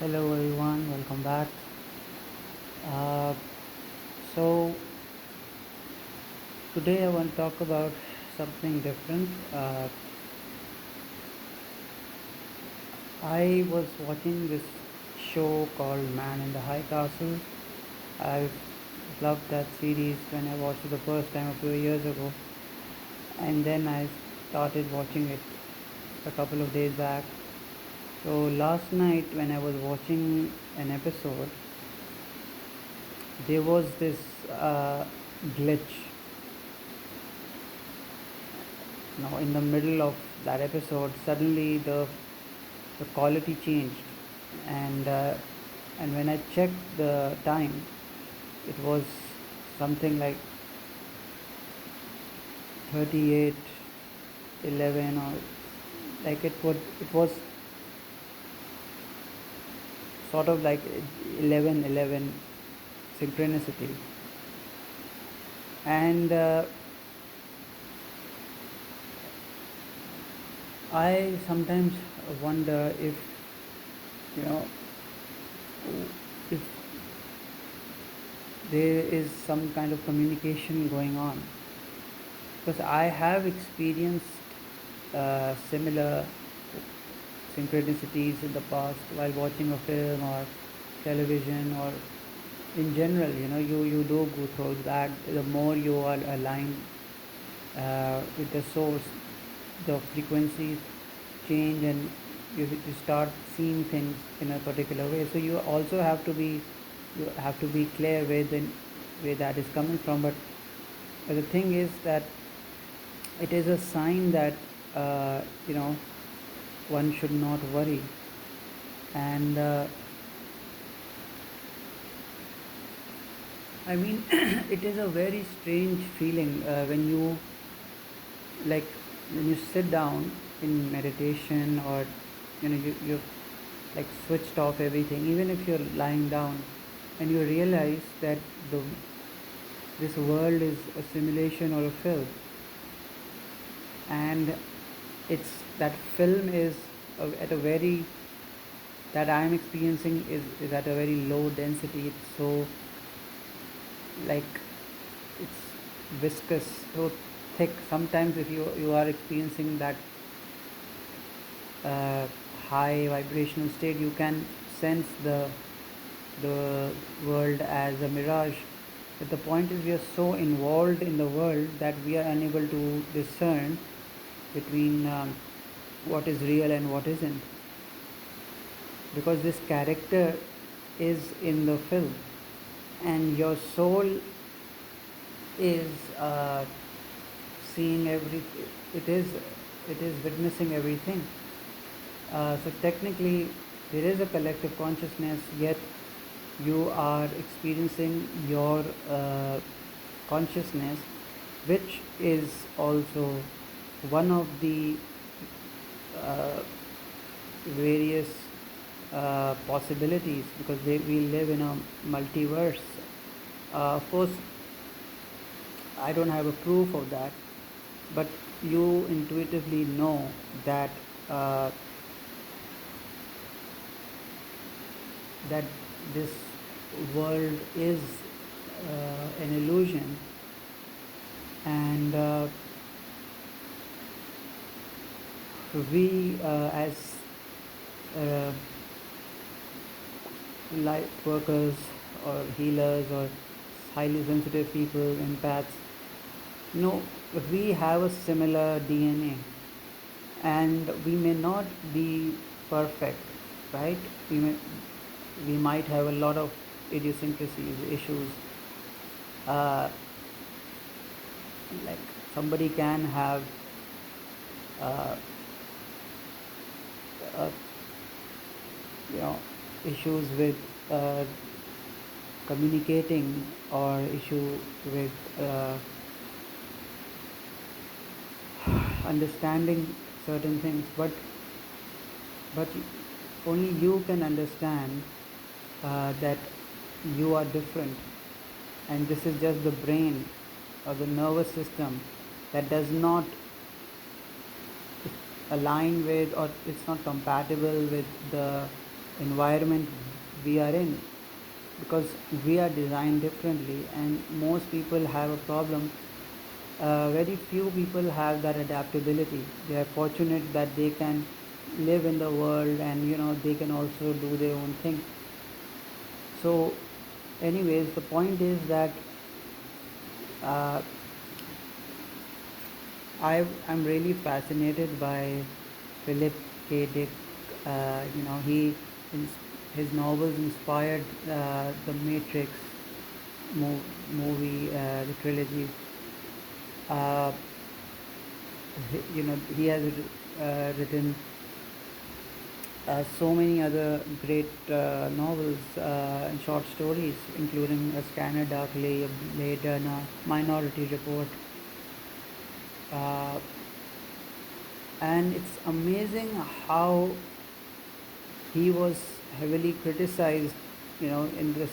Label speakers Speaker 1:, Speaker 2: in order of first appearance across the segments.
Speaker 1: Hello everyone, welcome back. Uh, so today I want to talk about something different. I was watching this show called Man in the High Castle. I loved that series when I watched it the first time a few years ago, and then I started watching it a couple of days back. So last night when I was watching an episode, there was this glitch. Now, in the middle of that episode, suddenly the quality changed, and when I checked the time, it was something like 38:11, or like it was sort of like 11:11 synchronicity, and I sometimes wonder if you know if there is some kind of communication going on, because I have experienced similar synchronicities in the past while watching a film or television, or in general. You do go through that. The more you are aligned with the source, the frequencies change, and you start seeing things in a particular way. So you have to be clear where that is coming from. But the thing is that it is a sign that uh, you know one should not worry. And I mean, it is a very strange feeling like when you sit down in meditation, or you like switched off everything, even if you're lying down, and you realize that the this world is a simulation or a film, and it's that film is at a very that I am experiencing is at a very low density. It's so like it's viscous, so thick. Sometimes if you are experiencing that uh, high vibrational state, you can sense the world as a mirage. But the point is, we are so involved in the world that we are unable to discern between what is real and what isn't, because this character is in the film, and your soul is seeing everything. It is witnessing everything. So technically, there is a collective consciousness, yet you are experiencing your consciousness, which is also one of the uh, various possibilities, because we live in a multiverse. Of course, I don't have a proof of that, but you intuitively know that uh, that this world is an illusion, and we as uh, light workers or healers or highly sensitive people, empaths, no, we have a similar DNA, and we may not be perfect, right? We might have a lot of idiosyncrasies, issues. Uh, like somebody can have uh, uh, you know issues with uh, communicating, or issue with understanding certain things, but only you can understand that you are different, and this is just the brain or the nervous system that does not align with, or it's not compatible with the environment we are in, because we are designed differently and most people have a problem. Very few people have that adaptability. They are fortunate that they can live in the world and they can also do their own thing. So anyways, the point is that uh, I'm really fascinated by Philip K. Dick. He his novels inspired the Matrix movie, the trilogy. Uh, he has written so many other great novels and short stories, including A Scanner Darkly, Blade Runner, Minority Report. Uh, and it's amazing how he was heavily criticized, in the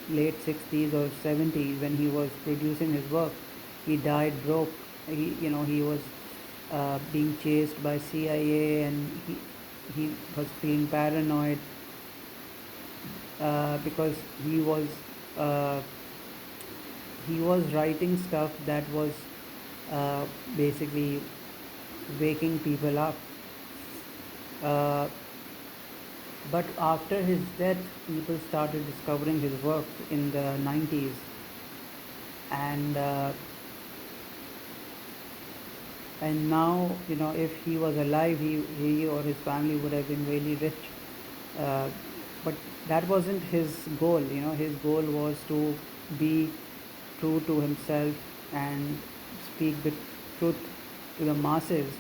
Speaker 1: late 60s or 70s when he was producing his work. He died broke. He was being chased by CIA, and he was feeling paranoid because uh, he was writing stuff that was basically waking people up. Uh, but after his death, people started discovering his work in the 90s, and and now, if he was alive, he or his family would have been really rich. Uh, but that wasn't his goal. His goal was to be true to himself and speak the truth to the masses.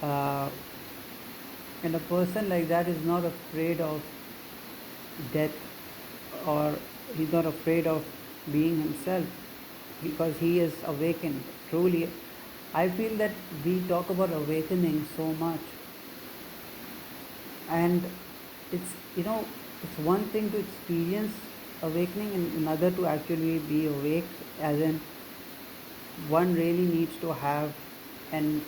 Speaker 1: Uh, and a person like that is not afraid of death, or he's not afraid of being himself, because he is awakened truly. I feel that we talk about awakening so much, and it's you know it's one thing to experience awakening and another to actually be awake, as in one really needs to have and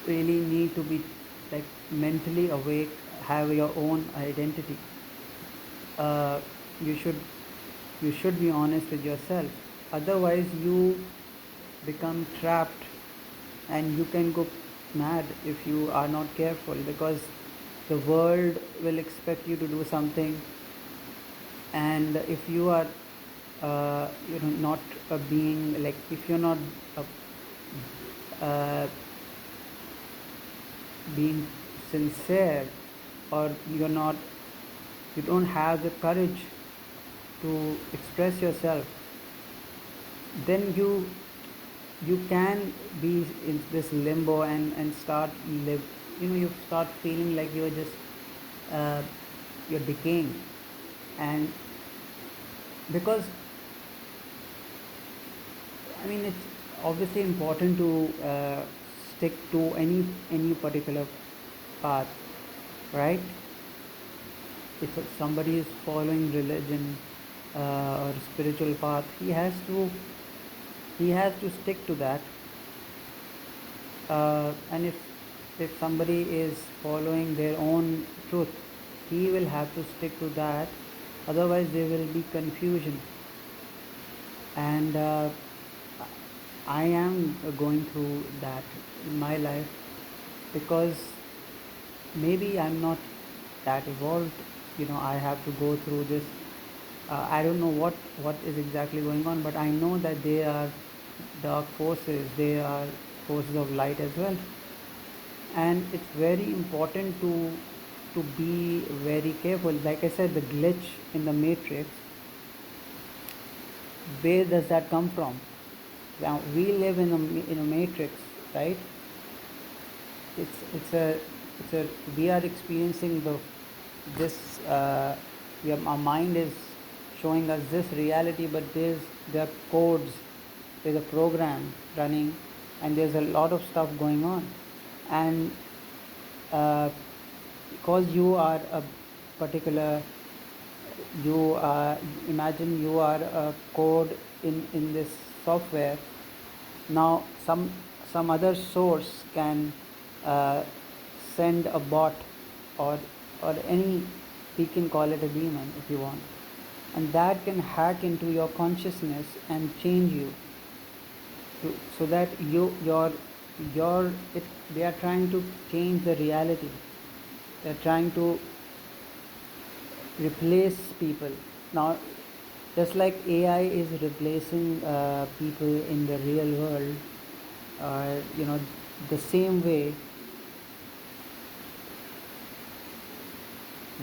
Speaker 1: really need to be like mentally awake, have your own identity. uh, you should you should be honest with yourself, otherwise you become trapped and you can go mad if you are not careful, because the world will expect you to do something, and if you are not being like, if you're not uh, being sincere, or you don't have the courage to express yourself, then you can be in this limbo and start live you start feeling like you're just uh, you're decaying. And because I mean, it's obviously important to stick to any particular path, right? If somebody is following religion or spiritual path, he has to stick to that. And if somebody is following their own truth, he will have to stick to that. Otherwise, there will be confusion. And I am going through that in my life, because maybe I'm not that evolved. I have to go through this. I don't know what is exactly going on, but I know that there are dark forces, there are forces of light as well, and it's very important to be very careful. Like I said, the glitch in the matrix, where does that come from? Now we live in a matrix, right? It's a we are experiencing this our mind is showing us this reality, but there are codes, there's a program running, and there's a lot of stuff going on. And because you are a particular you imagine you are a code in this software. Now some other source can uh, send a bot or or any, we can call it a demon if you want, and that can hack into your consciousness and change you so that your it, they are trying to change the reality. They are trying to replace people now, just like AI is replacing people in the real world. The same way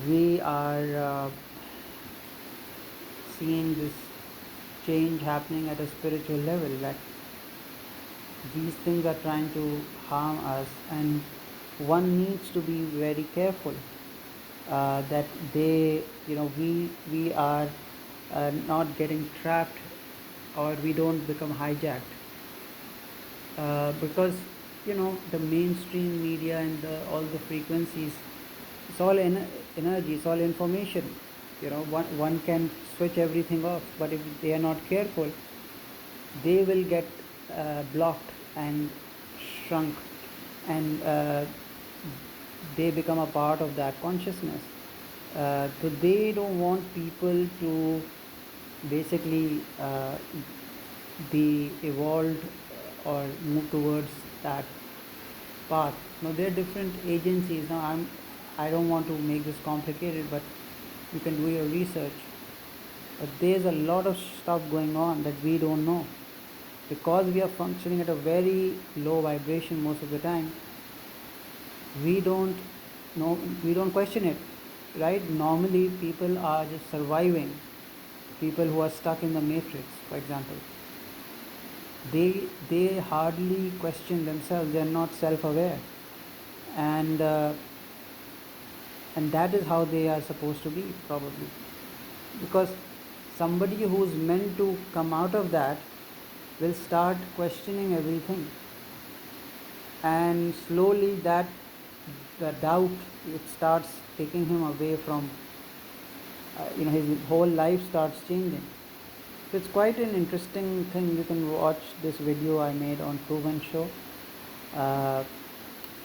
Speaker 1: we are seeing this change happening at a spiritual level, that these things are trying to harm us, and one needs to be very careful that we are not getting trapped, or we don't become hijacked, because the mainstream media and all the frequencies, it's all energy, it's all information. One can switch everything off, but if they are not careful, they will get blocked and shrunk, and they become a part of that consciousness. So they don't want people to basically be evolved or move towards that path. Now there are different agencies. Now I don't want to make this complicated, but you can do your research. But there's a lot of stuff going on that we don't know, because we are functioning at a very low vibration most of the time. We don't know, we don't question it, right? Normally people are just surviving. People who are stuck in the matrix, for example, they hardly question themselves. They are not self-aware, and that is how they are supposed to be, probably, because somebody who's meant to come out of that will start questioning everything, and slowly the doubt, it starts taking him away from his whole life starts changing. So it's quite an interesting thing. You can watch this video I made on Proven Show.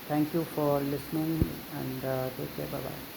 Speaker 1: Thank you for listening, and take care. Bye bye.